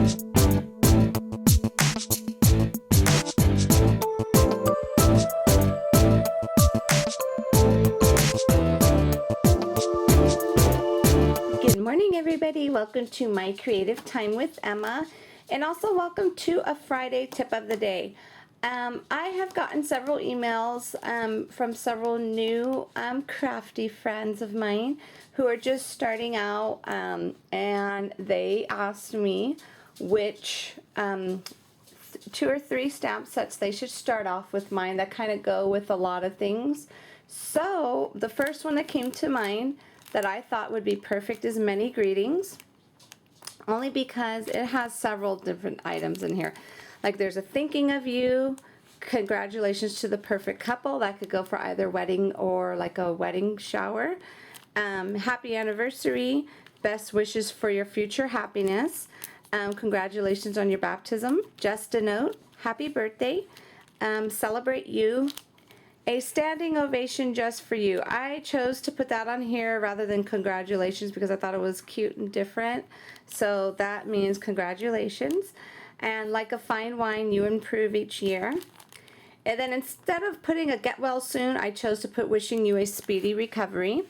Good morning, everybody. Welcome to My Creative Time with Emma, and also welcome to a Friday tip of the day. I have gotten several emails from several new crafty friends of mine who are just starting out, and they asked me which 2 or 3 stamp sets they should start off with mine that kind of go with a lot of things. So the first one that came to mind that I thought would be perfect is Many Greetings, only because it has several different items in here. Like there's a thinking of you, congratulations to the perfect couple. That could go for either wedding or like a wedding shower. Happy anniversary, best wishes for your future happiness. Congratulations on your baptism. Just a note, happy birthday. Celebrate you. A standing ovation just for you. I chose to put that on here rather than congratulations because I thought it was cute and different. So that means congratulations. And like a fine wine, you improve each year. And then instead of putting a get well soon, I chose to put wishing you a speedy recovery.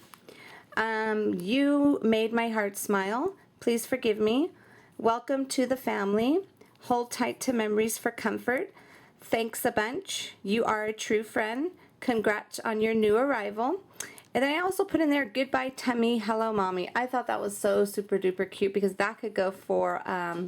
You made my heart smile. Please forgive me. Welcome to the family. Hold tight to memories for comfort. Thanks a bunch. You are a true friend. Congrats on your new arrival. And then I also put in there, goodbye tummy, hello mommy. I thought that was so super duper cute because that could go for a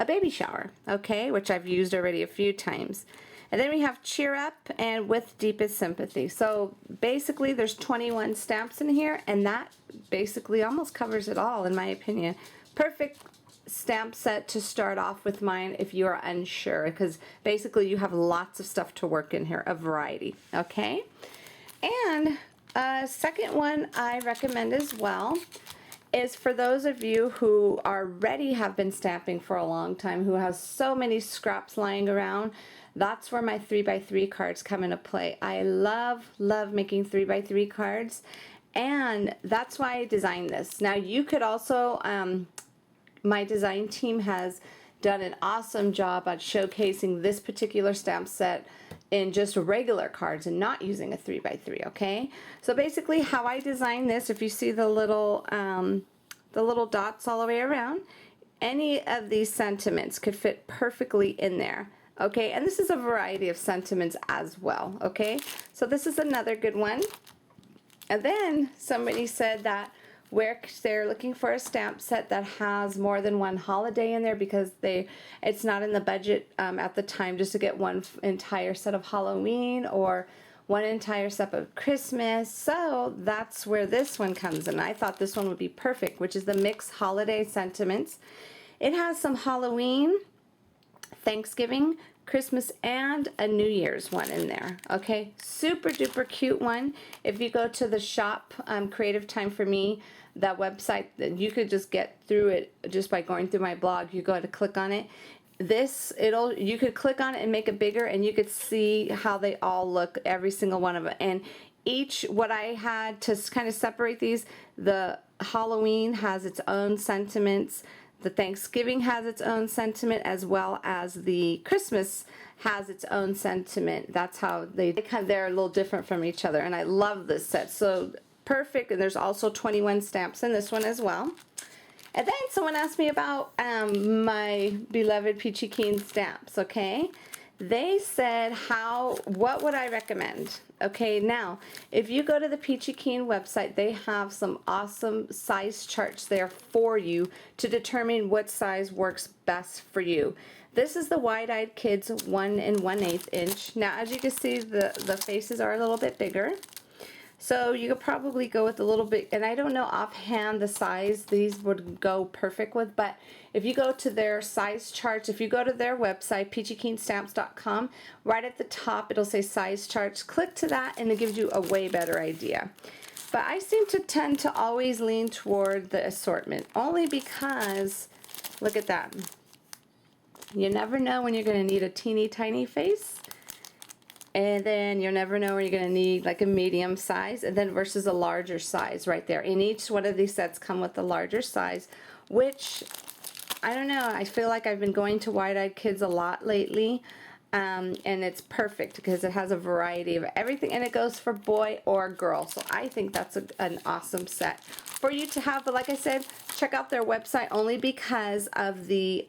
baby shower, okay, which I've used already a few times. And then we have cheer up and with deepest sympathy. So basically there's 21 stamps in here, and that basically almost covers it all in my opinion. Perfect stamp set to start off with mine if you are unsure, because basically you have lots of stuff to work in here, a variety, okay? And a second one I recommend as well is for those of you who already have been stamping for a long time, who have so many scraps lying around. That's where my 3x3 cards come into play. I love making 3x3 cards, and that's why I designed this. Now you could also my design team has done an awesome job at showcasing this particular stamp set in just regular cards and not using a 3x3, okay? So basically how I designed this, if you see the little dots all the way around, any of these sentiments could fit perfectly in there, okay? And this is a variety of sentiments as well, okay? So this is another good one. And then somebody said that where they're looking for a stamp set that has more than one holiday in there because it's not in the budget at the time just to get one entire set of Halloween or one entire set of Christmas. So that's where this one comes in. I thought this one would be perfect, which is the Mixed Holiday Sentiments. It has some Halloween, Thanksgiving, Christmas, and a New Year's one in there, okay? Super duper cute one. If you go to the shop, Creative Time for Me, that website, that you could just get through it just by going through my blog. You go to click on it. You could click on it and make it bigger, and you could see how they all look, every single one of them. And what I had to kind of separate these, the Halloween has its own sentiments. The Thanksgiving has its own sentiment, as well as the Christmas has its own sentiment. That's how they're a little different from each other, and I love this set. So perfect. And there's also 21 stamps in this one as well. And then someone asked me about my beloved Peachy Keen stamps, okay? They said what would I recommend? Okay, now if you go to the Peachy Keen website, they have some awesome size charts there for you to determine what size works best for you. This is the Wide-Eyed Kids 1 1/8 inch. Now as you can see, the faces are a little bit bigger. So you could probably go with a little bit, and I don't know offhand the size these would go perfect with, but if you go to their size charts, if you go to their website, peachykeen.stamps.com, right at the top it'll say size charts. Click to that and it gives you a way better idea. But I seem to tend to always lean toward the assortment, only because, look at that. You never know when you're going to need a teeny tiny face. And then you'll never know where you're going to need like a medium size, and then versus a larger size right there. And each one of these sets come with a larger size, which I don't know, I feel like I've been going to Wide-Eyed Kids a lot lately. And it's perfect because it has a variety of everything, and it goes for boy or girl. So I think that's an awesome set for you to have. But like I said, check out their website only because of the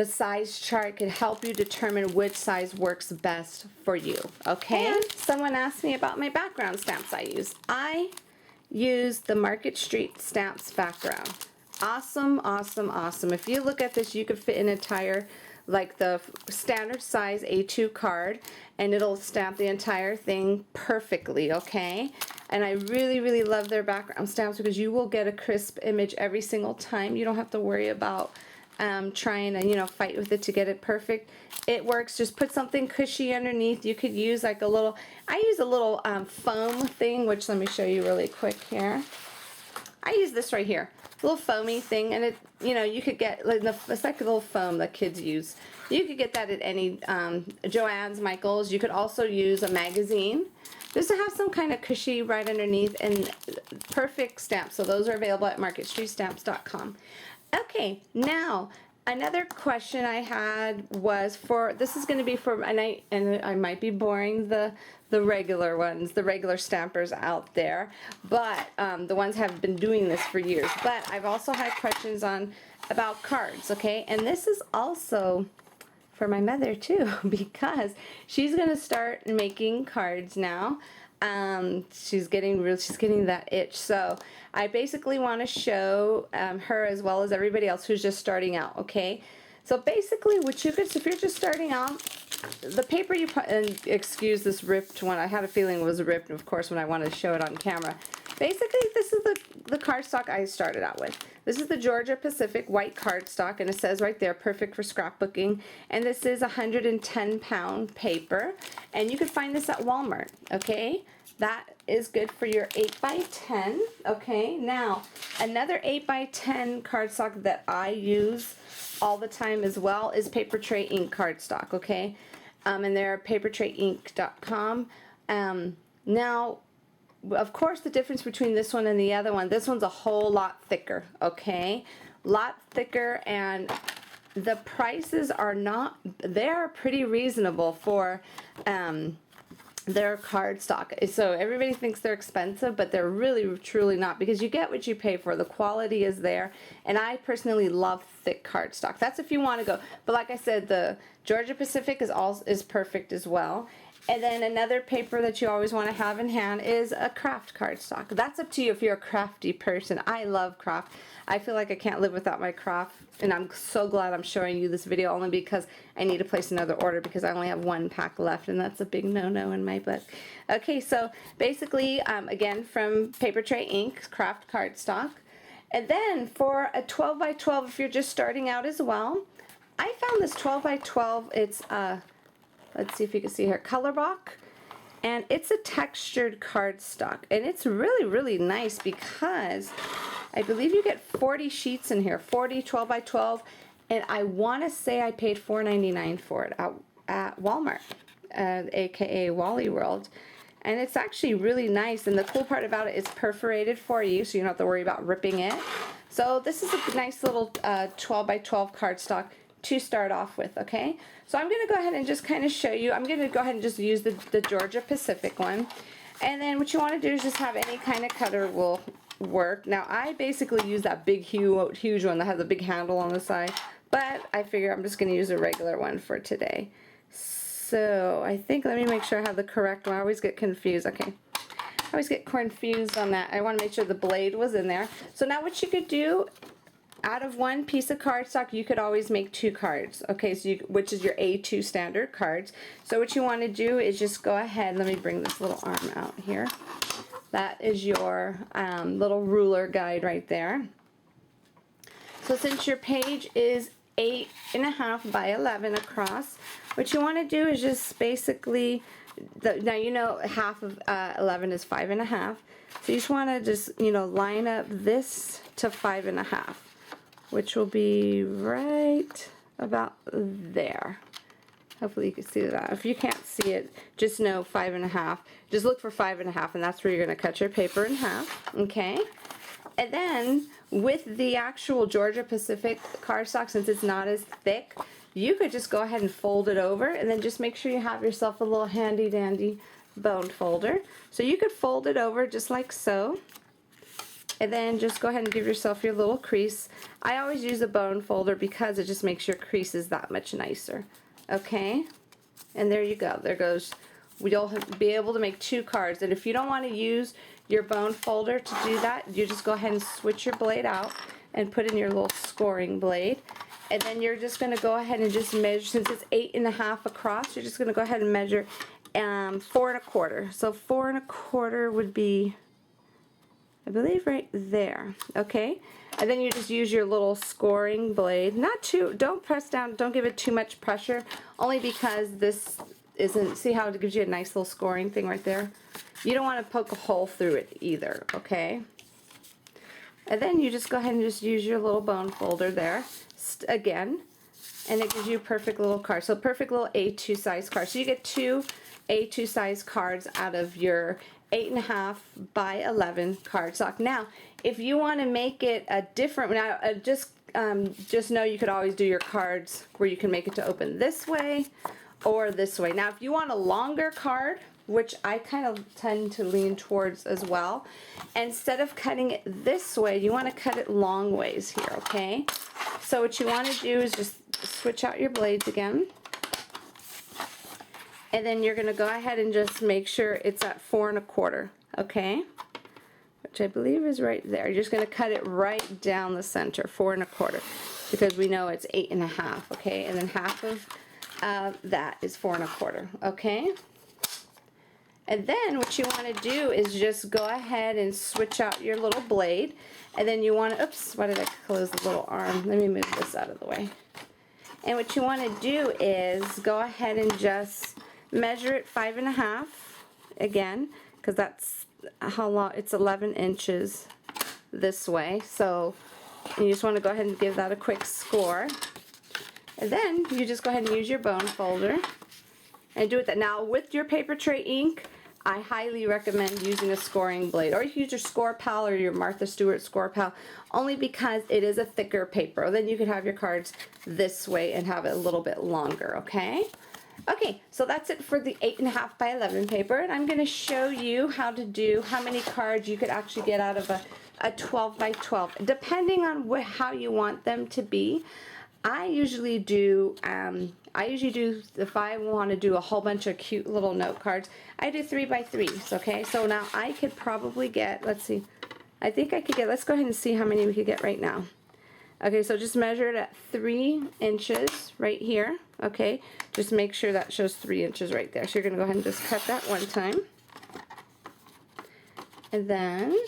size chart could help you determine which size works best for you. Okay? And someone asked me about my background stamps I use. I use the Market Street Stamps background. Awesome, awesome, awesome. If you look at this, you could fit an entire, like the standard size A2 card, and it'll stamp the entire thing perfectly, okay? And I really, really love their background stamps because you will get a crisp image every single time. You don't have to worry about trying to, you know, fight with it to get it perfect. It works. Just put something cushy underneath. You could use like a little, I use a little foam thing, which let me show you really quick here. I use this right here, a little foamy thing, and it, you know, you could get like it's like a little foam that kids use. You could get that at any Joann's, Michael's. You could also use a magazine just to have some kind of cushy right underneath, and perfect stamps. So those are available at marketstreetstamps.com. Okay, now another question I had was for, this is going to be for, and I might be boring the regular ones, the regular stampers out there, but the ones have been doing this for years. But I've also had questions about cards, okay? And this is also for my mother too, because she's going to start making cards now. She's getting that itch. So I basically want to show her as well as everybody else who's just starting out, okay? So basically what you could, if you're just starting out, the paper you put, and excuse this ripped one, I had a feeling it was ripped, of course, when I wanted to show it on camera. Basically, this is the cardstock I started out with. This is the Georgia Pacific white cardstock, and it says right there, perfect for scrapbooking. And this is 110-pound paper, and you can find this at Walmart, okay? That is good for your 8x10, okay? Now, another 8x10 cardstock that I use all the time as well is Paper Tray Ink cardstock, okay? And they're papertrayink.com. Now, of course, the difference between this one and the other one, this one's a whole lot thicker, okay? Lot thicker, and the prices are not, they're pretty reasonable for their cardstock. So everybody thinks they're expensive, but they're really truly not, because you get what you pay for. The quality is there, and I personally love thick cardstock. That's if you want to go. But like I said, the Georgia Pacific is perfect as well. And then another paper that you always want to have in hand is a craft cardstock. That's up to you if you're a crafty person. I love craft. I feel like I can't live without my craft, and I'm so glad I'm showing you this video only because I need to place another order because I only have one pack left, and that's a big no-no in my book. Okay, so basically, again, from Paper Tray Ink, craft cardstock. And then for a 12x12, if you're just starting out as well, I found this 12x12, it's let's see if you can see here, Colorblock, and it's a textured cardstock, and it's really, really nice because I believe you get 40 sheets in here, 40 12x12, and I want to say I paid $4.99 for it at Walmart, aka Wally World. And it's actually really nice, and the cool part about it is perforated for you, so you don't have to worry about ripping it. So this is a nice little 12x12 cardstock to start off with, okay? So I'm going to go ahead and just kind of show you. I'm going to go ahead and just use the Georgia Pacific one. And then what you want to do is just have any kind of cutter will work. Now I basically use that big huge one that has a big handle on the side, but I figure I'm just going to use a regular one for today. So I think, let me make sure I have the correct one. I always get confused. Okay, I always get confused on that. I want to make sure the blade was in there. So now what you could do, out of one piece of cardstock, you could always make two cards. Okay, so which is your A2 standard cards. So what you want to do is just go ahead. Let me bring this little arm out here. That is your little ruler guide right there. So since your page is 8.5 by 11 across, what you want to do is just basically, now you know half of 11 is 5.5. So you just want to just, you know, line up this to 5.5, which will be right about there. Hopefully you can see that. If you can't see it, just know 5.5. Just look for 5.5, and that's where you're going to cut your paper in half. Okay. And then with the actual Georgia Pacific cardstock, since it's not as thick, you could just go ahead and fold it over, and then just make sure you have yourself a little handy dandy bone folder. So you could fold it over just like so, and then just go ahead and give yourself your little crease. I always use a bone folder because it just makes your creases that much nicer. Okay, and there you go. There goes. You'll be able to make 2 cards, and if you don't want to use your bone folder to do that, you just go ahead and switch your blade out and put in your little scoring blade. And then you're just going to go ahead and just measure, since it's 8.5 across, you're just going to go ahead and measure 4 1/4. So 4 1/4 would be, I believe, right there. Okay, and then you just use your little scoring blade. Not too, don't press down, don't give it too much pressure, only because this isn't, see how it gives you a nice little scoring thing right there? You don't want to poke a hole through it either, okay? And then you just go ahead and just use your little bone folder there again, and it gives you a perfect little card. So perfect little A2 size card. So you get 2 A2 size cards out of your 8.5 by 11 cardstock. Now, if you want to make it a different, now just know you could always do your cards where you can make it to open this way or this way. Now, if you want a longer card, which I kind of tend to lean towards as well, instead of cutting it this way, you want to cut it long ways here, okay? So what you want to do is just switch out your blades again, and then you're going to go ahead and just make sure it's at 4 1/4, okay? Which I believe is right there. You're just going to cut it right down the center, 4 1/4, because we know it's 8.5, okay? And then half of that is 4 1/4, okay? And then what you want to do is just go ahead and switch out your little blade, and then you want to, oops, why did I close the little arm? Let me move this out of the way. And what you want to do is go ahead and just measure it 5 1/2 again, because that's how long, it's 11 inches this way. So you just want to go ahead and give that a quick score. And then you just go ahead and use your bone folder and do it that. Now with your paper tray ink, I highly recommend using a scoring blade, or you can use your Score Pal or your Martha Stewart Score Pal, only because it is a thicker paper. Then you could have your cards this way and have it a little bit longer, okay? Okay, so that's it for the 8.5 by 11 paper, and I'm going to show you how many cards you could actually get out of a 12 by 12, depending on how you want them to be. I usually do, if I want to do a whole bunch of cute little note cards, I do 3 by 3s, okay? So now I could probably get, let's see, I think I could get, let's go ahead and see how many we could get right now. Okay, so just measure it at 3 inches right here, okay? Just make sure that shows 3 inches right there. So you're going to go ahead and just cut that one time. And then,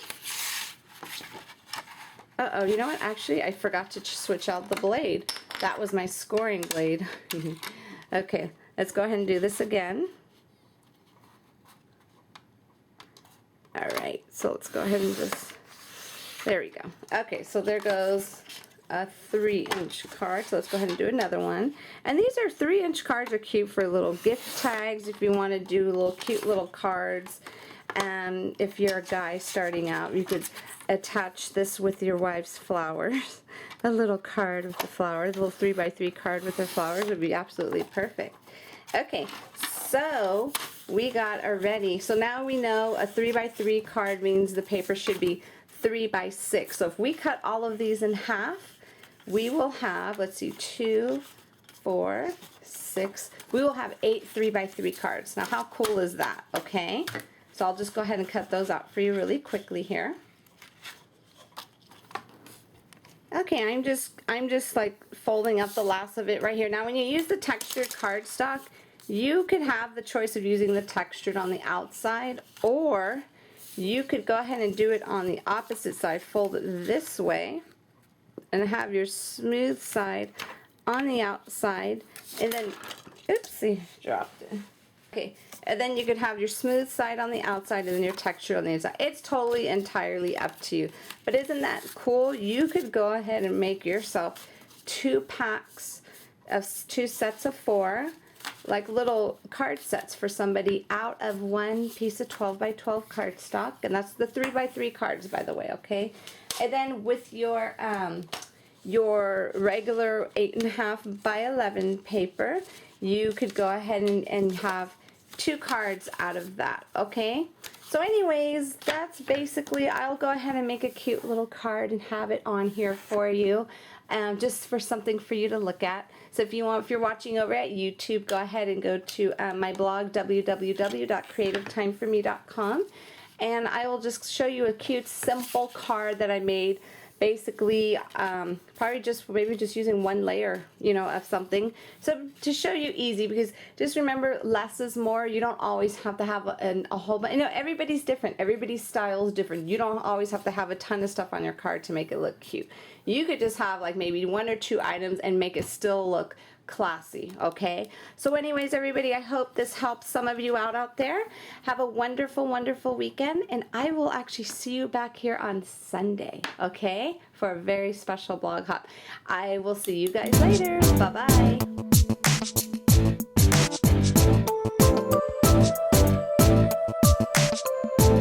uh-oh, you know what? Actually, I forgot to switch out the blade. That was my scoring blade. Okay, let's go ahead and do this again. Alright, so let's go ahead and just, there we go. Okay, so there goes a 3-inch card. So let's go ahead and do another one. And these are 3-inch cards are cute for little gift tags if you want to do little cute little cards. And if you're a guy starting out, you could attach this with your wife's flowers. A little card with the flowers, a little 3 by 3 card with the flowers would be absolutely perfect. Okay, so we got already, so now we know a 3 by 3 card means the paper should be 3 by 6. So if we cut all of these in half, we will have, let's see, 2, 4, 6, we will have 8 3 by 3 cards. Now how cool is that, okay? So I'll just go ahead and cut those out for you really quickly here. Okay, I'm just like folding up the last of it right here. Now when you use the textured cardstock, you could have the choice of using the textured on the outside, or you could go ahead and do it on the opposite side. Fold it this way and have your smooth side on the outside, and then, oopsie, dropped it. Okay, and then you could have your smooth side on the outside and then your texture on the inside. It's totally entirely up to you. But isn't that cool? You could go ahead and make yourself 2 packs of 2 sets of 4 like little card sets for somebody out of one piece of 12 by 12 cardstock, and that's the 3 by 3 cards, by the way, okay? And then with your regular 8.5 by 11 paper, you could go ahead and have 2 cards out of that, okay? So anyways, that's basically, I'll go ahead and make a cute little card and have it on here for you, just for something for you to look at. So if you're watching over at YouTube, go ahead and go to my blog, www.creativetimeforme.com, and I will just show you a cute, simple card that I made. Basically, probably maybe just using one layer, you know, of something. So to show you easy, because just remember, less is more. You don't always have to have a whole bunch. You know, everybody's different. Everybody's style is different. You don't always have to have a ton of stuff on your card to make it look cute. You could just have like maybe 1 or 2 items and make it still look classy, okay? So anyways, everybody, I hope this helps some of you out there. Have a wonderful, wonderful weekend, and I will actually see you back here on Sunday, okay, for a very special blog hop. I will see you guys later. Bye-bye.